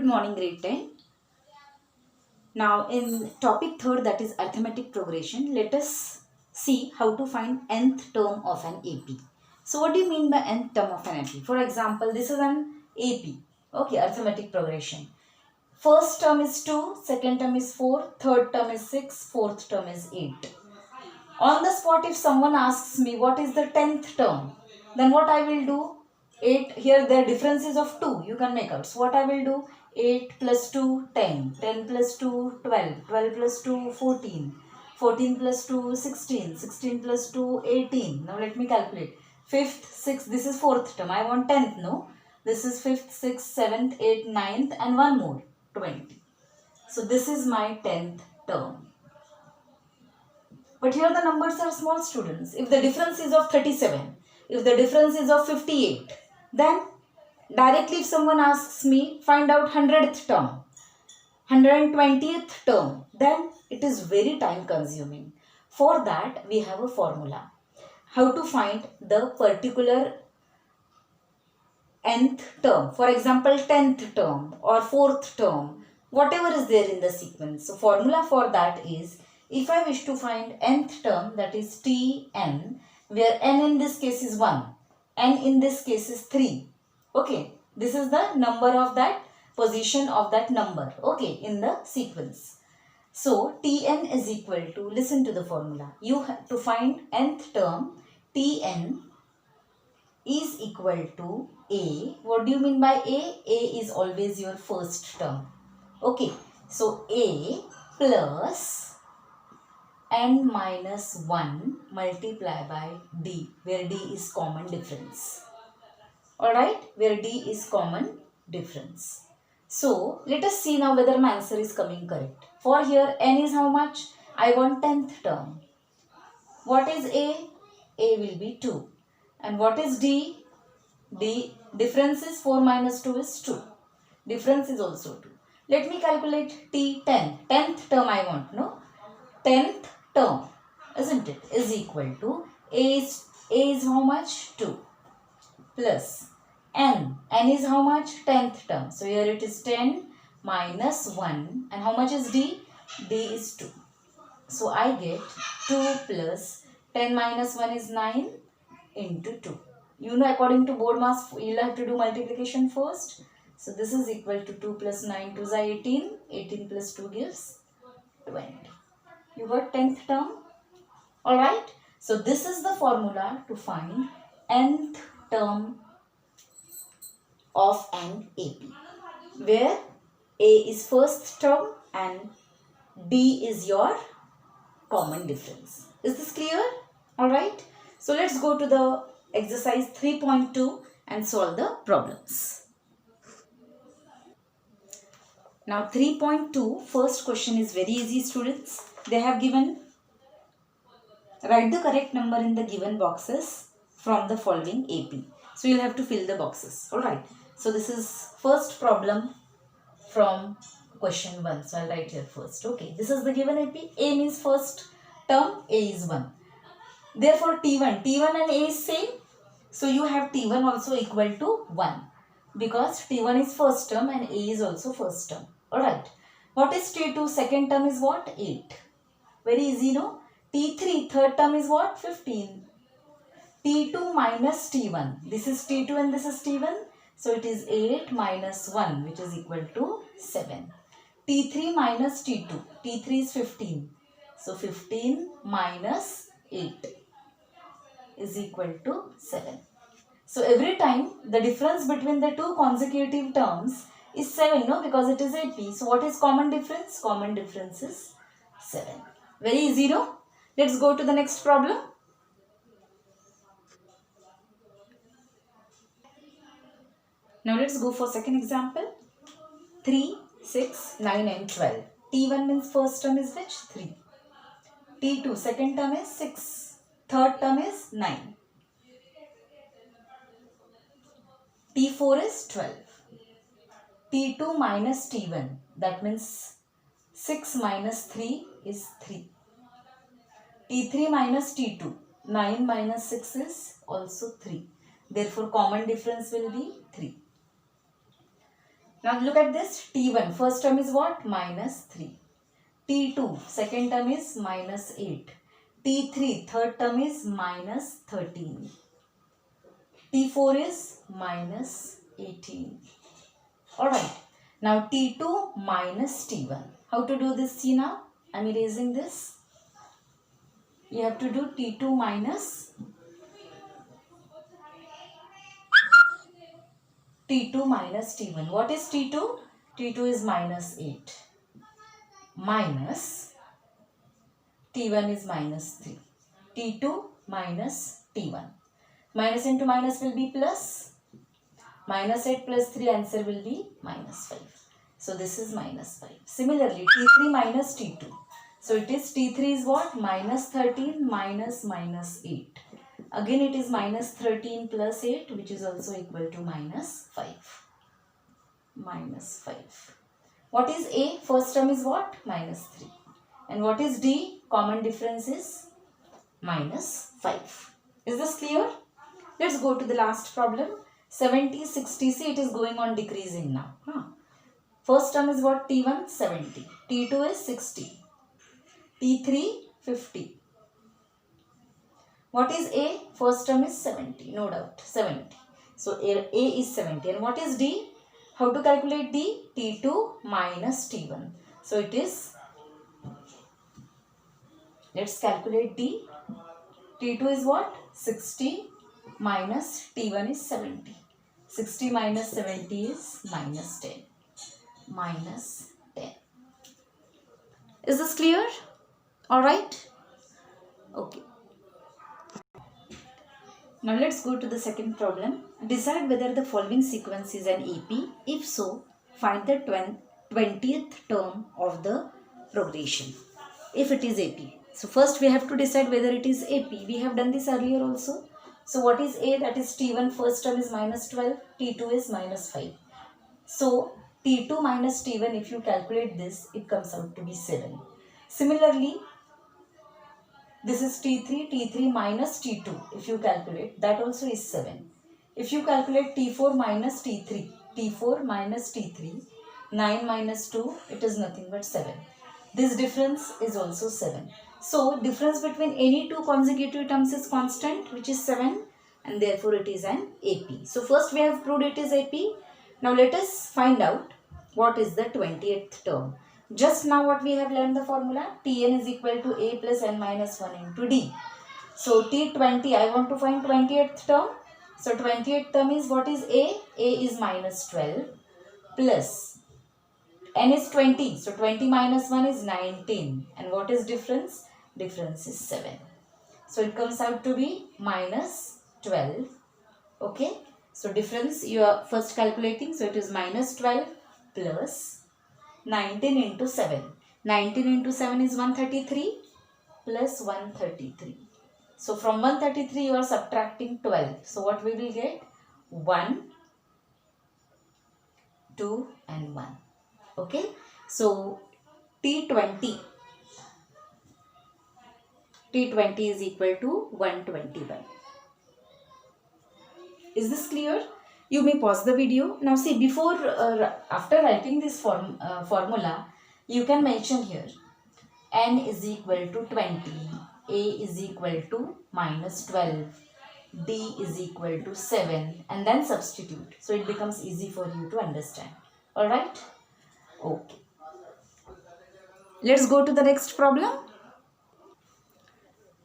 Good morning, grade 10. Now in topic 3rd, that is arithmetic progression, let us see how to find nth term of an AP. So what do you mean by nth term of an AP? For example, this is an AP. Okay, arithmetic progression. First term is 2, second term is 4, third term is 6, fourth term is 8. On the spot, if someone asks me what is the 10th term, then what I will do, 8, here the difference is of 2, you can make out. So what I will do, 8 plus 2, 10, 10 plus 2, 12, 12 plus 2, 14, 14 plus 2, 16, 16 plus 2, 18. Now let me calculate. 5th, 6th, this is 4th term, I want 10th, no? This is 5th, 6th, 7th, 8th, 9th and one more, 20. So this is my 10th term. But here the numbers are small, students. If the difference is of 37, if the difference is of 58, then directly if someone asks me, find out 100th term, 120th term, then it is very time consuming. For that, we have a formula. How to find the particular nth term. For example, 10th term or 4th term, whatever is there in the sequence. So, formula for that is, if I wish to find nth term, that is Tn, where n in this case is 1, n in this case is 3. Okay, this is the number of that position of that number, okay, in the sequence. So, Tn is equal to, listen to the formula, you have to find nth term, Tn is equal to A. What do you mean by A? A is always your first term. Okay, so A plus n minus 1 multiplied by D, where D is common difference. Alright, where D is common difference. So, let us see now whether my answer is coming correct. For here, n is how much? I want 10th term. What is A? A will be 2. And what is D? D, difference is 4 minus 2 is 2. Difference is also 2. Let me calculate T, 10. 10th term I want, no? 10th term, isn't it? Is equal to A is how much? 2. Plus N. N is how much? 10th term. So here it is 10 minus 1. And how much is D? D is 2. So I get 2 plus 10 minus 1 is 9 into 2. You know, according to board mass, you'll have to do multiplication first. So this is equal to 2 plus 9, 2 is 18. 18 plus 2 gives 20. You got 10th term? Alright. So this is the formula to find nth term of an AP, where A is first term and D is your common difference. Is this clear? Alright. So let's go to the exercise 3.2 and solve the problems. Now 3.2, first question is very easy, students. They have given, write the correct number in the given boxes from the following AP. So you'll have to fill the boxes. Alright. So this is first problem from question 1. So I'll write here first. Okay. This is the given AP. A means first term. A is 1. Therefore T1 and A is same. So you have T1 also equal to 1. Because T1 is first term and A is also first term. Alright. What is T2? Second term is what? 8. Very easy, no? T3, third term is what? 15. T2 minus T1. This is T2 and this is T1. So it is 8 minus 1, which is equal to 7. T3 minus T2. T3 is 15. So 15 minus 8 is equal to 7. So every time the difference between the two consecutive terms is 7, no? Because it is AP. So what is common difference? Common difference is 7. Very easy, no? Let's go to the next problem. Now let's go for second example. 3, 6, 9 and 12. T1 means first term is which? 3. T2 second term is 6. Third term is 9. T4 is 12. T2 minus T1. That means 6 minus 3 is 3. T3 minus T2. 9 minus 6 is also 3. Therefore, common difference will be 3. Now look at this. T1, first term is what? Minus 3. T2, second term is minus 8. T3, third term is minus 13. T4 is minus 18. Alright. Now T2 minus T1. How to do this? See now. I am erasing this. You have to do T2 minus T1. What is T2? T2 is minus 8. Minus T1 is minus 3. T2 minus T1. Minus into minus will be plus. Minus 8 plus 3, answer will be minus 5. So this is minus 5. Similarly, T3 minus T2. So it is T3 is what? Minus 13 minus 8. Again it is minus 13 plus 8, which is also equal to minus 5. Minus 5. What is A? First term is what? Minus 3. And what is D? Common difference is minus 5. Is this clear? Let's go to the last problem. 70, 60. See, it is going on decreasing now. First term is what? T1, 70. T2 is 60. T3, 50. What is A? First term is 70. No doubt. 70. So A is 70. And what is D? How to calculate D? T2 minus T1. So it is, let's calculate D. T2 is what? 60 minus T1 is 70. 60 minus 70 is minus 10. Minus 10. Is this clear? Alright. Okay. Now let's go to the second problem. Decide whether the following sequence is an AP. If so, find the 20th term of the progression. If it is AP. So first we have to decide whether it is AP. We have done this earlier also. So what is A? That is T1 first term is minus 12. T2 is minus 5. So T2 minus T1, if you calculate this, it comes out to be 7. Similarly, this is T3, T3 minus T2. If you calculate, that also is 7. If you calculate T4 minus T3, T4 minus T3, 9 minus 2, it is nothing but 7. This difference is also 7. So, difference between any two consecutive terms is constant, which is 7, and therefore it is an AP. So, first we have proved it is AP. Now, let us find out what is the 20th term. Just now what we have learned the formula, Tn is equal to A plus n minus 1 into D. So T20, I want to find 20th term. So 20th term is, what is A? A is minus 12 plus n is 20. So 20 minus 1 is 19. And what is difference? Difference is 7. So it comes out to be minus 12. Okay. So difference you are first calculating. So it is minus 12 plus 19 into 7. 19 into 7 is 133 plus 133. So from 133 you are subtracting 12. So what we will get? 1, 2 and 1. Okay. So T20 is equal to 121. Is this clear? You may pause the video. Now see, before, after writing this formula, you can mention here n is equal to 20, A is equal to minus 12, D is equal to 7, and then substitute. So it becomes easy for you to understand. Alright? Okay. Let's go to the next problem.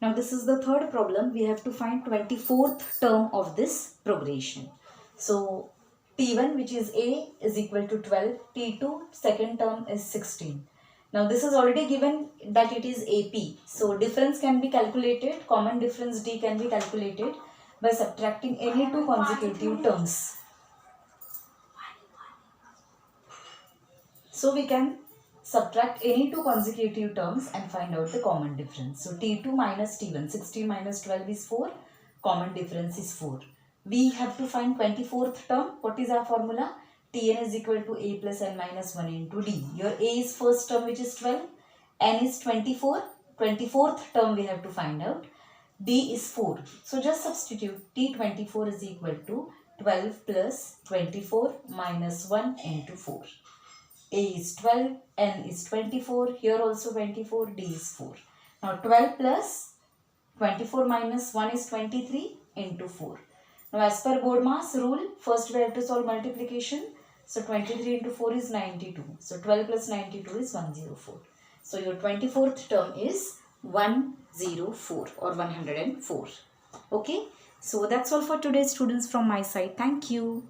Now this is the third problem. We have to find 24th term of this progression. So T1, which is A, is equal to 12. T2, second term is 16. Now this is already given that it is AP. So difference can be calculated. Common difference D can be calculated by subtracting any two consecutive terms. So we can subtract any two consecutive terms and find out the common difference. So T2 minus T1, 16 minus 12 is 4. Common difference is 4. We have to find 24th term. What is our formula? Tn is equal to A plus n minus 1 into D. Your A is first term, which is 12. N is 24. 24th term we have to find out. D is 4. So just substitute. T24 is equal to 12 plus 24 minus 1 into 4. A is 12, N is 24, here also 24, D is 4. Now 12 plus 24 minus 1 is 23 into 4. Now as per board mass rule, first we have to solve multiplication. So 23 into 4 is 92. So 12 plus 92 is 104. So your 24th term is 104 or 104. Okay. So that's all for today, students, from my side. Thank you.